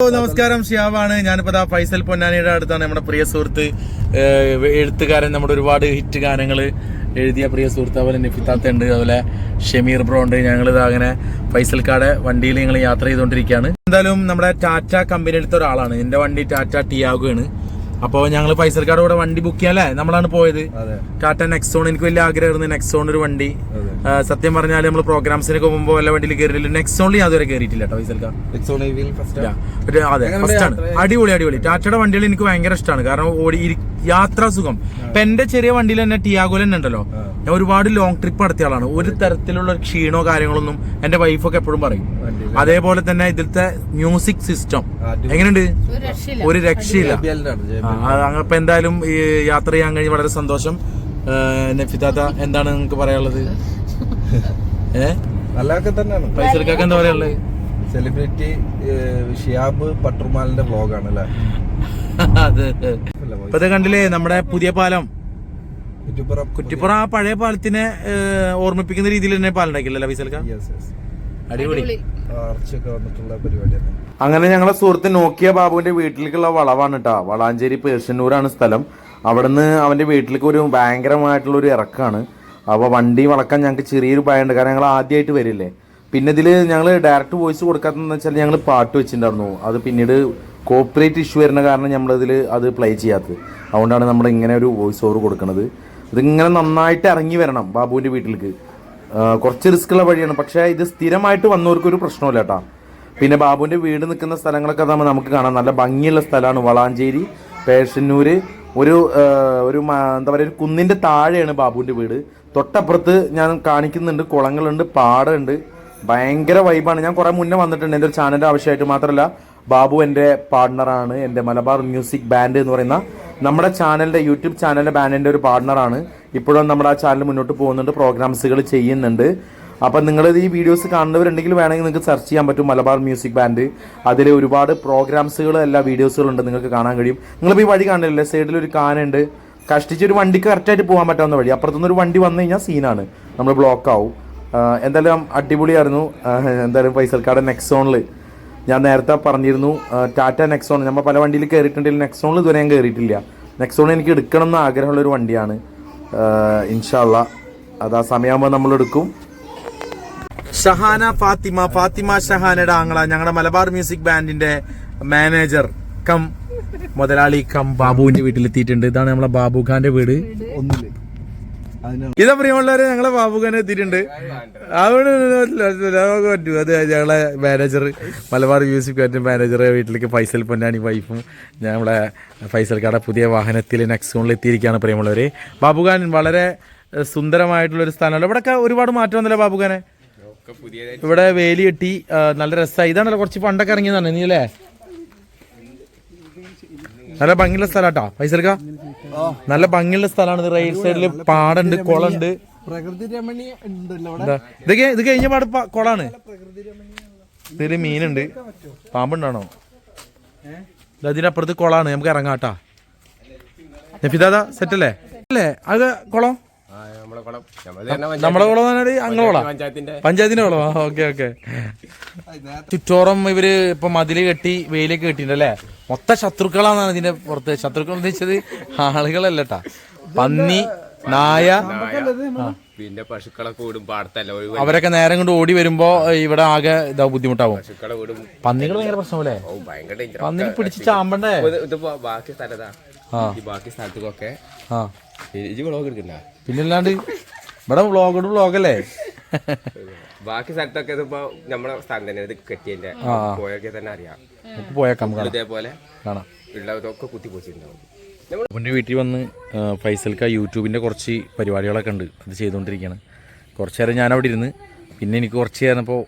നമസ്കാരം, ഷിയാബാണ്. ഞാനിപ്പോ ഫൈസൽ പൊന്നാനിയുടെ അടുത്താണ്. നമ്മുടെ പ്രിയ സുഹൃത്ത്, എഴുത്തുകാരൻ, നമ്മുടെ ഒരുപാട് ഹിറ്റ് ഗാനങ്ങൾ എഴുതിയ പ്രിയ സുഹൃത്ത്, അതുപോലെ നിഫിത്താത്ത ഉണ്ട്, അതുപോലെ ഷമീർ ബ്രോ ഉണ്ട്. ഞങ്ങളിത് അങ്ങനെ ഫൈസൽക്കാടെ വണ്ടിയിൽ ഞങ്ങൾ യാത്ര ചെയ്തുകൊണ്ടിരിക്കുകയാണ്. എന്തായാലും നമ്മുടെ ടാറ്റ കമ്പനി എടുത്ത ഒരാളാണ്. എന്റെ വണ്ടി ടാറ്റ ടിയാഗോ ആണ്. അപ്പോൾ ഞങ്ങൾ ഫൈസൽക്കാരുടെ കൂടെ വണ്ടി ബുക്ക് ചെയ്യാല്ലേ, നമ്മളാണ് പോയത്. ടാറ്റ നെക്സോൺ. എനിക്ക് വലിയ ആഗ്രഹമായിരുന്നു നെക്സോൺ ഒരു വണ്ടി. സത്യം പറഞ്ഞാൽ നമ്മൾ പ്രോഗ്രാംസിനൊക്കെ പോകുമ്പോൾ വല്ല വണ്ടിയിൽ കയറിയില്ല. നെക്സോണിൽ ഞാൻ അതുവരെ കയറിയിട്ടില്ല കേട്ടോ ഫൈസൽക്കാർ. അതെ, ഫസ്റ്റ് ആണ്. അടിപൊളി. ടാറ്റയുടെ വണ്ടികൾ എനിക്ക് ഭയങ്കര ഇഷ്ടമാണ്. കാരണം യാത്രാ സുഖം. ഇപ്പൊ എന്റെ ചെറിയ വണ്ടിയിൽ തന്നെ ടിയാഗോയിൽ തന്നെ ഉണ്ടല്ലോ, ഞാൻ ഒരുപാട് ലോങ് ട്രിപ്പ് നടത്തിയ ആളാണ്. ഒരു തരത്തിലുള്ള ക്ഷീണോ കാര്യങ്ങളൊന്നും എന്റെ വൈഫൊക്കെ എപ്പോഴും പറയും. അതേപോലെ തന്നെ ഇതിലത്തെ മ്യൂസിക് സിസ്റ്റം എങ്ങനെയുണ്ട്, ഒരു രക്ഷയില്ല. അപ്പൊ എന്തായാലും ഈ യാത്ര ചെയ്യാൻ കഴിഞ്ഞ് വളരെ സന്തോഷം. നഫിത്താത്ത, എന്താണ് നിങ്ങൾക്ക് പറയാനുള്ളത്? നല്ലതൊക്കെ തന്നെയാണ്. ഫൈസൽക്കാക്ക് എന്താ പറയാനുള്ളത്? സെലിബ്രിറ്റി ഷിയാബ് പട്ടുമാലിന്റെ വ്ലോഗാണ് അല്ലേ? അതെ. ഇപ്പത്തെ കണ്ടില്ലേ നമ്മുടെ പുതിയ പാലം കുറ്റിപ്പുറം. ആ പഴയ പാലത്തിനെ ഓർമ്മിപ്പിക്കുന്ന രീതിയിൽ തന്നെ പാലം ഉണ്ടാക്കില്ലല്ലേ ഫൈസൽക്ക? അടിപൊളി. അങ്ങനെ ഞങ്ങളെ സുഹൃത്ത് നോക്കിയ ബാബുവിന്റെ വീട്ടിലേക്കുള്ള വളവാണ് കേട്ടോ. വളാഞ്ചേരി പേർഷ്യന്നൂരാണ് സ്ഥലം. അവിടുന്ന് അവന്റെ വീട്ടിലേക്ക് ഒരു ഭയങ്കരമായിട്ടുള്ള ഒരു ഇറക്കാണ്. അപ്പോൾ വണ്ടി വളക്കാൻ ഞങ്ങൾക്ക് ചെറിയൊരു ഭയമുണ്ട്. കാരണം ഞങ്ങൾ ആദ്യമായിട്ട് വരില്ലേ. പിന്നെ ഇതിൽ ഞങ്ങൾ ഡയറക്റ്റ് വോയിസ് കൊടുക്കാത്തതെന്ന് വെച്ചാൽ ഞങ്ങൾ പാട്ട് വെച്ചിട്ടുണ്ടായിരുന്നു. അത് പിന്നീട് കോപ്പറേറ്റ് ഇഷ്യൂ വരുന്ന കാരണം നമ്മളിതിൽ അത് പ്ലേ ചെയ്യാത്തത്. അതുകൊണ്ടാണ് നമ്മൾ ഇങ്ങനെ ഒരു വോയിസ് ഓവർ കൊടുക്കുന്നത്. ഇതിങ്ങനെ നന്നായിട്ട് ഇറങ്ങി വരണം ബാബുവിൻ്റെ വീട്ടിലേക്ക്. കുറച്ച് റിസ്ക്കുള്ള വഴിയാണ്, പക്ഷേ ഇത് സ്ഥിരമായിട്ട് വന്നവർക്കൊരു പ്രശ്നമില്ല കേട്ടോ. പിന്നെ ബാബുവിൻ്റെ വീട് നിൽക്കുന്ന സ്ഥലങ്ങളൊക്കെ നമുക്ക് കാണാം. നല്ല ഭംഗിയുള്ള സ്ഥലമാണ് വളാഞ്ചേരി പേർഷ്യന്നൂർ. ഒരു എന്താ പറയുക, ഒരു കുന്നിൻ്റെ താഴെയാണ് ബാബുവിൻ്റെ വീട്. തൊട്ടപ്പുറത്ത് ഞാൻ കാണിക്കുന്നുണ്ട്, കുളങ്ങളുണ്ട്, പാടമുണ്ട്. ഭയങ്കര വൈബാണ്. ഞാൻ കുറേ മുന്നേ വന്നിട്ടുണ്ട് എൻ്റെ ഒരു ചാനലിൻ്റെ ആവശ്യമായിട്ട്. മാത്രമല്ല ബാബു എൻ്റെ പാർട്ട്ണറാണ്. എൻ്റെ മലബാർ മ്യൂസിക് ബാൻഡ് എന്ന് പറയുന്ന നമ്മുടെ ചാനലിൻ്റെ യൂട്യൂബ് ചാനലിൻ്റെ ബാൻഡിൻ്റെ ഒരു പാർട്ട്ണറാണ്. ഇപ്പോഴും നമ്മുടെ ആ ചാനൽ മുന്നോട്ട് പോകുന്നുണ്ട്, പ്രോഗ്രാംസുകൾ ചെയ്യുന്നുണ്ട്. അപ്പം നിങ്ങൾ ഈ വീഡിയോസ് കാണുന്നവരുണ്ടെങ്കിൽ വേണമെങ്കിൽ നിങ്ങൾക്ക് സെർച്ച് ചെയ്യാൻ പറ്റും മലബാർ മ്യൂസിക് ബാൻഡ്. അതിൽ ഒരുപാട് പ്രോഗ്രാംസുകൾ, എല്ലാ വീഡിയോസുകളുണ്ട്, നിങ്ങൾക്ക് കാണാൻ കഴിയും. നിങ്ങളിപ്പോൾ ഈ വഴി കാണില്ലേ, സൈഡിലൊരു കാനുണ്ട്. കഷ്ടിച്ചൊരു വണ്ടിക്ക് കറക്റ്റായിട്ട് പോകാൻ പറ്റാവുന്ന വഴി. അപ്പുറത്തുനിന്നൊരു വണ്ടി വന്നു കഴിഞ്ഞാൽ സീനാണ്, നമ്മൾ ബ്ലോക്ക് ആവും. എന്തായാലും അടിപൊളിയായിരുന്നു. എന്തായാലും ഫൈസൽക്കാടെ നെക്സോണിൽ ഞാൻ നേരത്തെ പറഞ്ഞിരുന്നു, ടാറ്റ നെക്സോൺ. നമ്മൾ പല വണ്ടിയിൽ കയറിയിട്ടുണ്ടെങ്കിൽ നെക്സോണിൽ ഇതുവരെ ഞാൻ കയറിയിട്ടില്ല. നെക്സോൺ എനിക്ക് എടുക്കണം എന്ന് ആഗ്രഹമുള്ളൊരു വണ്ടിയാണ്. ഇൻഷാ അള്ളാ അത് ആ സമയമാകുമ്പോൾ നമ്മൾ എടുക്കും. ഷഹാന ഫാത്തിമ ഷഹാനയുടെ ആങ്ങള, ഞങ്ങളുടെ മലബാർ മ്യൂസിക് ബാൻഡിന്റെ മാനേജർ കം മുതലാളി കം ബാബുവിന്റെ വീട്ടിലെത്തിയിട്ടുണ്ട്. ഇതാണ് നമ്മളെ ബാബു ഖാന്റെ വീട്. ഇതാ പ്രിയമുള്ളവരെ, ഞങ്ങളെ ബാബു ഖാൻ എത്തിയിട്ടുണ്ട്. അവിടെ പറ്റൂ. അത് ഞങ്ങളെ manager, Malabar music band manager വീട്ടിലേക്ക് ഫൈസൽ പൊന്നാനി വൈഫും ഞങ്ങളെ ഫൈസൽക്കാരുടെ പുതിയ വാഹനത്തിൽ നെക്സോണിൽ എത്തിയിരിക്കുകയാണ്. പ്രിയമുള്ളവരെ, ബാബു ഖാൻ വളരെ സുന്ദരമായിട്ടുള്ളൊരു സ്ഥലമാണ്. ഇവിടെയൊക്കെ ഒരുപാട് മാറ്റം വന്നല്ലേ ബാബു ഖാനെ? ഇവിടെ വേലി കെട്ടി നല്ല രസമായി. ഇതാണല്ലോ കുറച്ച് പണ്ടൊക്കെ ഇറങ്ങിയതാണ് നീ അല്ലേ? നല്ല ഭംഗിയുള്ള സ്ഥലാട്ടോ ഫൈസൽക്ക, നല്ല ഭംഗിയുള്ള സ്ഥലമാണ്. റൈറ്റ് സൈഡിൽ പാടുണ്ട്, കുളമുണ്ട്, പ്രകൃതി രമണീയ. ഇത് കഴിഞ്ഞ പാട് കുളമാണ്. ഇതില് മീനുണ്ട്, പാമ്പുണ്ടാണോ? ഇതിനപ്പുറത്ത് കുളമാണ്, നമുക്ക് ഇറങ്ങാട്ടാ. നഫിദാദാ സെറ്റല്ലേ അല്ലേ? അത് കുളം നമ്മളെ കുളം അങ്ങനെ കുളം, പഞ്ചായത്തിന്റെ കുളം. ഓക്കെ. ചുറ്റോറം ഇവര് ഇപ്പൊ മതില് കെട്ടി വെയിലൊക്കെ കെട്ടിണ്ടല്ലേ. മൊത്തം ശത്രുക്കളാണ് ഇതിന്റെ പുറത്ത്. ശത്രുക്കൾ ഉദ്ദേശിച്ചത് ആളുകളല്ലട്ടാ, പന്നി, നായ, പിന്നെ പശുക്കളെ കൂടും പാടത്തല്ല. അവരൊക്കെ നേരം കൊണ്ട് ഓടി വരുമ്പോ ഇവിടെ ആകെ ഇതാ ബുദ്ധിമുട്ടാവും. പന്നികൾ ഭയങ്കര പ്രശ്നമല്ലേ? പന്നിനെ പിടിച്ച് ചാമ്പണ്ടേ? ബാക്കി സ്ഥലത്താ, ബാക്കി സ്ഥലത്തൊക്കെ പിന്നല്ലാണ്ട് ഇവിടെ വ്ളോഗല്ലേ. ബാക്കി സ്ഥലത്തൊക്കെ ഇതിപ്പോ നമ്മളെ സ്ഥലം തന്നെ, ഇത് കെട്ടിയതിന്റെ പോയൊക്കെ തന്നെ അറിയാം. പോയേക്കാം, ഇതേപോലെ കാണാം ഉള്ളതൊക്കെ കുത്തി പൊച്ചിട്ടുണ്ടാവും. എൻ്റെ വീട്ടിൽ വന്ന് ഫൈസൽക്ക യൂട്യൂബിൻ്റെ കുറച്ച് പരിപാടികളൊക്കെ ഉണ്ട്, അത് ചെയ്തുകൊണ്ടിരിക്കുകയാണ്. കുറച്ച് നേരം ഞാനവിടെ ഇരുന്ന്, പിന്നെ എനിക്ക് കുറച്ച് നേരപ്പോൾ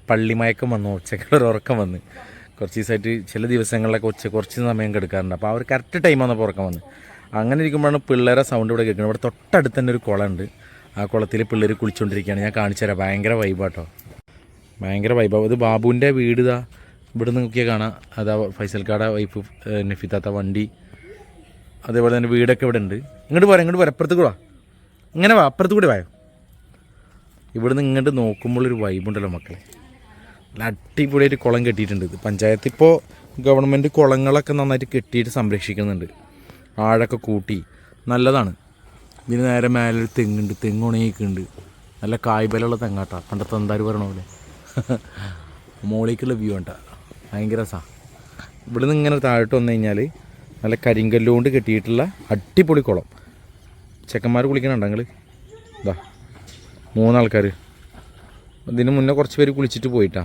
പള്ളിമയക്കം വന്നു, ഉച്ചക്കുള്ള ഉറക്കം വന്ന്. കുറച്ച് ദിവസമായിട്ട് ചില ദിവസങ്ങളിലൊക്കെ കുറച്ച് സമയം എടുക്കാറുണ്ട്. അപ്പോൾ ആ ഒരു കറക്റ്റ് ടൈം വന്നപ്പോൾ ഉറക്കം വന്ന്. അങ്ങനെ ഇരിക്കുമ്പോഴാണ് പിള്ളേരെ സൗണ്ട് ഇവിടെ കേൾക്കുന്നത്. ഇവിടെ തൊട്ടടുത്ത് തന്നെ ഒരു കുളമുണ്ട്. ആ കുളത്തിൽ പിള്ളേർ കുളിച്ചുകൊണ്ടിരിക്കുകയാണ്. ഞാൻ കാണിച്ചു തരാം. ഭയങ്കര വൈബാട്ടോ, ഭയങ്കര വൈബാണ്. ഇത് ബാബുവിൻ്റെ വീട്. ഇതാ ഇവിടെ നിന്ന് നോക്കിയാൽ കാണാം. അതാ ഫൈസൽക്കാട വൈഫ് നഫിത്താത്ത വണ്ടി. അതേപോലെ തന്നെ വീടൊക്കെ ഇവിടെ ഉണ്ട്. ഇങ്ങോട്ട് പോരാ, അപ്പുറത്ത് കൂടെ ഇങ്ങനെ വാ, അപ്പുറത്ത് കൂടി വായോ. ഇവിടുന്ന് ഇങ്ങോട്ട് നോക്കുമ്പോൾ ഒരു വൈബുണ്ടല്ലോ മക്കളെ. നല്ല അടിപൊളിയായിട്ട് കുളം കെട്ടിയിട്ടുണ്ട്. ഇത് പഞ്ചായത്ത് ഇപ്പോൾ ഗവൺമെൻറ് കുളങ്ങളൊക്കെ നന്നായിട്ട് കെട്ടിയിട്ട് സംരക്ഷിക്കുന്നുണ്ട്. ആഴൊക്കെ കൂട്ടി നല്ലതാണ്. ഇതിന് നേരെ മേലെ ഒരു തെങ്ങുണ്ട്, തെങ്ങ് ഉണങ്ങിക്കുന്നുണ്ട്. നല്ല കായ്ബലുള്ള തെങ്ങാട്ടാ, പണ്ടത്തെ എന്തായാലും പറയണ പോലെ. മോളിലേക്കുള്ള വ്യൂ ഉണ്ടാ, ഭയങ്കര രസമാണ്. ഇവിടെ നിന്ന് ഇങ്ങനെ താഴോട്ട് വന്നു കഴിഞ്ഞാൽ നല്ല കരിങ്കല്ലുകൊണ്ട് കെട്ടിയിട്ടുള്ള അടിപൊളി കുളം. ചെക്കന്മാർ കുളിക്കണുണ്ടോ നിങ്ങൾ? ഇതാ 3 ആൾക്കാർ. ഇതിന് മുന്നേ കുറച്ച് പേര് കുളിച്ചിട്ട് പോയിട്ടാ.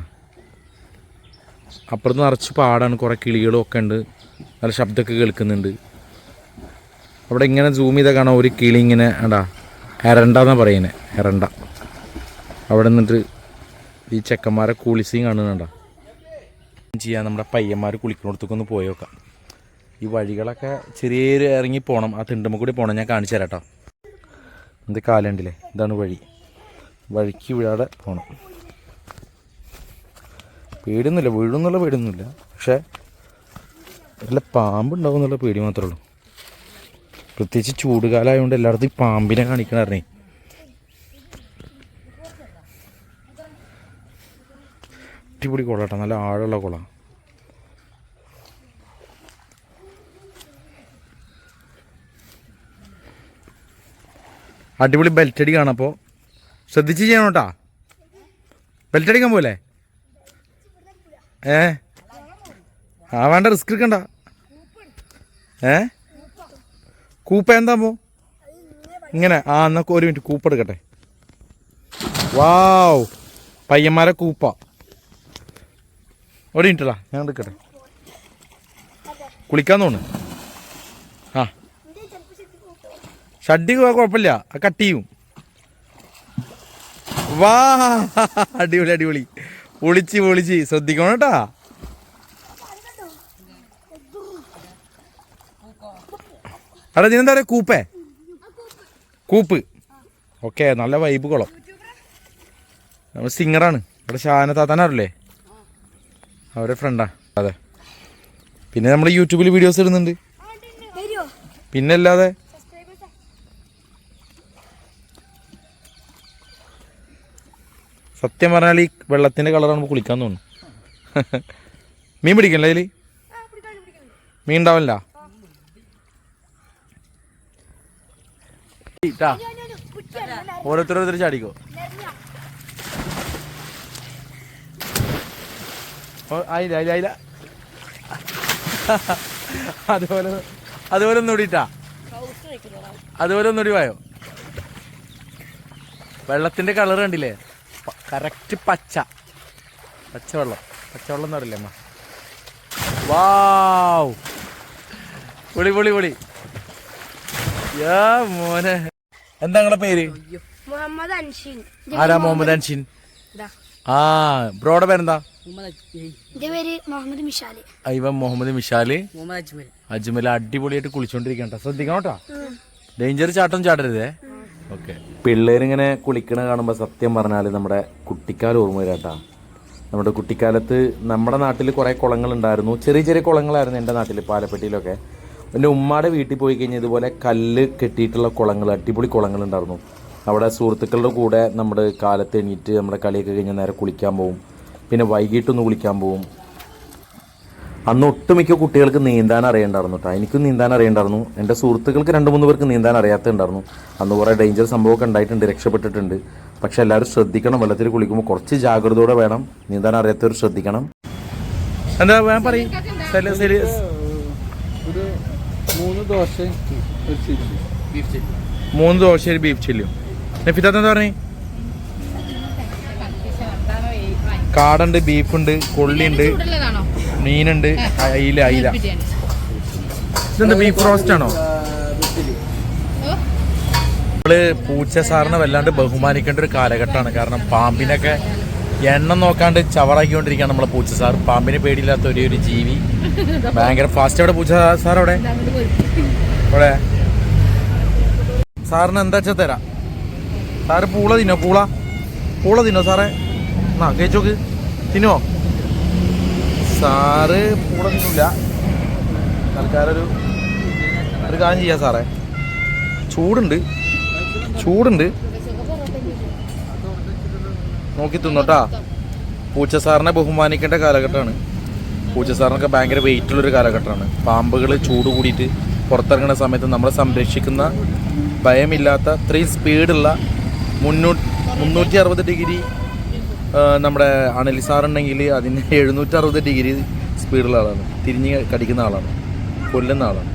അപ്പുറത്ത് നിറച്ച് പാടാണ്, കുറേ കിളികളും ഒക്കെ ഉണ്ട്, നല്ല ശബ്ദമൊക്കെ കേൾക്കുന്നുണ്ട്. അവിടെ ഇങ്ങനെ സൂം ചെയ്താൽ കാണാം ഒരു കിളി ഇങ്ങനെ ഉണ്ടാ, എരണ്ടെന്നാണ് പറയുന്നത്, എരണ്ട. അവിടെ നിന്നിട്ട് ഈ ചെക്കന്മാരെ കുളിസിയും കാണുന്നുണ്ടോ. ചെയ്യാൻ നമ്മുടെ പയ്യന്മാർ കുളിക്കുന്നിടത്തേക്ക് ഒന്ന് പോയി നോക്കാം. ഈ വഴികളൊക്കെ ചെറിയൊരു ഇറങ്ങി പോകണം, ആ തിണ്ടുമ്പോൾ കൂടി പോകണം. ഞാൻ കാണിച്ചു തരാം കേട്ടോ. എന്ത് കാലുണ്ടല്ലേ, ഇതാണ് വഴി. വഴിക്ക് വീഴാതെ പോകണം. പേടിയൊന്നുമില്ല, വീഴുന്നുള്ള പേടിയൊന്നുമില്ല, പക്ഷേ നല്ല പാമ്പുണ്ടാവും എന്നുള്ള പേടി മാത്രമേ ഉള്ളൂ. പ്രത്യേകിച്ച് ചൂടുകാലമായതുകൊണ്ട് എല്ലായിടത്തും ഈ പാമ്പിനെ കാണിക്കണേ. അടിപൊളി കുളം കേട്ടോ, നല്ല ആഴമുള്ള കുളം. അടിപൊളി ബെൽറ്റടി കാണാം. അപ്പോൾ ശ്രദ്ധിച്ച് ചെയ്യണം കേട്ടാ. ബെൽറ്റടിക്കാൻ പോലെ വേണ്ട, റിസ്ക് എടുക്കണ്ട. കൂപ്പ എന്താ ഇങ്ങനെ? എന്നാ ഒരു മിനിറ്റ് കൂപ്പ എടുക്കട്ടെ. വാവ്, പയ്യന്മാരെ കൂപ്പ. ഒരു മിനിറ്റല്ല, ഞാൻ എടുക്കട്ടെ. കുളിക്കാൻ തോന്നുന്നു. ഷഡ്ഡി കുഴപ്പമില്ല, കട്ട് ചെയ്യും. വാ, അടിപൊളി അടിപൊളി, പൊളിച്ച് ശ്രദ്ധിക്കണം കേട്ടാ. അവിടെ ഇതിനെന്താ പറയുക? കൂപ്പ്. ഓക്കെ, നല്ല വൈബ് കുളം. നമ്മൾ സിംഗറാണ് ഇവിടെ. ഷാന താത്താനറില്ലേ, അവരെ ഫ്രണ്ടാ. അതെ, പിന്നെ നമ്മൾ യൂട്യൂബിൽ വീഡിയോസ് ഇടുന്നുണ്ട്. പിന്നെ അല്ലാതെ സത്യം പറഞ്ഞാൽ ഈ വെള്ളത്തിൻ്റെ കളറാണ് കുളിക്കാൻ തോന്നുന്നു. മീൻ പിടിക്കണല്ലേ അതിൽ? മീൻ ഉണ്ടാവില്ല. ഓരോരുത്തരോരുത്തർ ചാടിക്കോ. ആയില്ല. അതുപോലെ ഒന്നുകൂടിട്ടാ, അതുപോലെ ഒന്നുകൂടി വായോ. വെള്ളത്തിന്റെ കളർ കണ്ടില്ലേ, കറക്റ്റ് പച്ചവെള്ളം എന്ന് പറയില്ലേ അമ്മ. വാവ്, പൊളി. മോനെ, എന്താ നിങ്ങളെ പേര്? ആരാ? മുഹമ്മദ് അൻഷിൻ. ബ്രോയുടെ പേരെന്താ? ഇവൻ മുഹമ്മദ് മിഷാല്, അജ്മൽ. അടിപൊളിയായിട്ട് കുളിച്ചോണ്ടിരിക്കണ്ട, ശ്രദ്ധിക്കണം കേട്ടോ. ഡേഞ്ചർ ചാട്ടം ചാടരുതേ. ഓക്കെ. പിള്ളേരിങ്ങനെ കുളിക്കണ കാണുമ്പോൾ സത്യം പറഞ്ഞാൽ നമ്മുടെ കുട്ടിക്കാലം ഓർമ്മ വരാട്ടാ. നമ്മുടെ കുട്ടിക്കാലത്ത് നമ്മുടെ നാട്ടിൽ കുറേ കുളങ്ങളുണ്ടായിരുന്നു, ചെറിയ കുളങ്ങളായിരുന്നു എൻ്റെ നാട്ടിൽ, പാലപ്പെട്ടിയിലൊക്കെ. എൻ്റെ ഉമ്മാടെ വീട്ടിൽ പോയി കഴിഞ്ഞാൽ ഇതുപോലെ കല്ല് കെട്ടിയിട്ടുള്ള കുളങ്ങൾ, അടിപൊളി കുളങ്ങളുണ്ടായിരുന്നു. അവിടെ സുഹൃത്തുക്കളുടെ കൂടെ നമ്മുടെ കാലത്ത് എണീറ്റ് നമ്മുടെ കളിയൊക്കെ കഴിഞ്ഞാൽ നേരെ കുളിക്കാൻ പോകും. പിന്നെ വൈകിട്ടൊന്ന് കുളിക്കാൻ പോകും. അന്ന് ഒട്ടുമിക്ക കുട്ടികൾക്ക് നീന്താൻ അറിയണ്ടായിരുന്നു കേട്ടോ. എനിക്കും നീന്താൻ അറിയണ്ടായിരുന്നു. എൻ്റെ സുഹൃത്തുക്കൾക്ക് 2-3 പേർക്ക് നീന്താൻ അറിയാത്തുണ്ടായിരുന്നു. അന്ന് കുറേ ഡേഞ്ചർ സംഭവമൊക്കെ ഉണ്ടായിട്ടുണ്ട്, രക്ഷപ്പെട്ടിട്ടുണ്ട്. പക്ഷെ എല്ലാവരും ശ്രദ്ധിക്കണം, വെള്ളത്തിൽ കുളിക്കുമ്പോൾ കുറച്ച് ജാഗ്രതയോടെ വേണം. നീന്താൻ അറിയാത്തവർ ശ്രദ്ധിക്കണം. എന്താ ഞാൻ പറയും? 3 ദോശയും 3 ദോശയും ബീഫ് ചില്ലിയും. നഫിത്താത്ത എന്താ പറഞ്ഞേ? കാടുണ്ട്, ബീഫുണ്ട്, കൊള്ളിയുണ്ട്, മീനുണ്ട്, അയില. ഇതെന്താ, ബീഫ് റോസ്റ്റ് ആണോ? നമ്മള് പൂച്ച സാറിനെ വല്ലാണ്ട് ബഹുമാനിക്കേണ്ട ഒരു കാലഘട്ടമാണ്. കാരണം പാമ്പിനൊക്കെ എണ്ണം നോക്കാണ്ട് ചവറാക്കിക്കൊണ്ടിരിക്കുകയാണ് നമ്മളെ പൂച്ച സാർ. പാമ്പിനെ പേടിയില്ലാത്ത ഒരു ജീവി, ഭയങ്കര ഫാസ്റ്റ്. അവിടെ പൂച്ച സാർ അവിടെ സാറിന് എന്താ വെച്ചാൽ തരാം. സാറ് പൂള തിന്നോ സാറേ? എന്നാ കഴിച്ചോക്ക്, തിന്നോ? സാറ് പൂള തിന്നില്ല. തൽക്കാലം ഒരു കാര്യം ചെയ്യാം സാറേ. ചൂടുണ്ട്, നോക്കി തിന്നോട്ടാ. പൂച്ച സാറിനെ ബഹുമാനിക്കേണ്ട കാലഘട്ടമാണ്. പൂച്ച സാറിനൊക്കെ ഭയങ്കര വെയിറ്റുള്ളൊരു കാലഘട്ടമാണ്. പാമ്പുകൾ ചൂട് കൂടിയിട്ട് പുറത്തിറങ്ങുന്ന സമയത്ത് നമ്മളെ സംരക്ഷിക്കുന്ന ഭയമില്ലാത്ത അത്രയും സ്പീഡുള്ള 360 ഡിഗ്രി നമ്മുടെ അണലി സാറുണ്ടെങ്കിൽ അതിന് 760 ഡിഗ്രി സ്പീഡുള്ള ആളാണ്. തിരിഞ്ഞ് കടിക്കുന്ന ആളാണ്, കൊല്ലുന്ന ആളാണ്.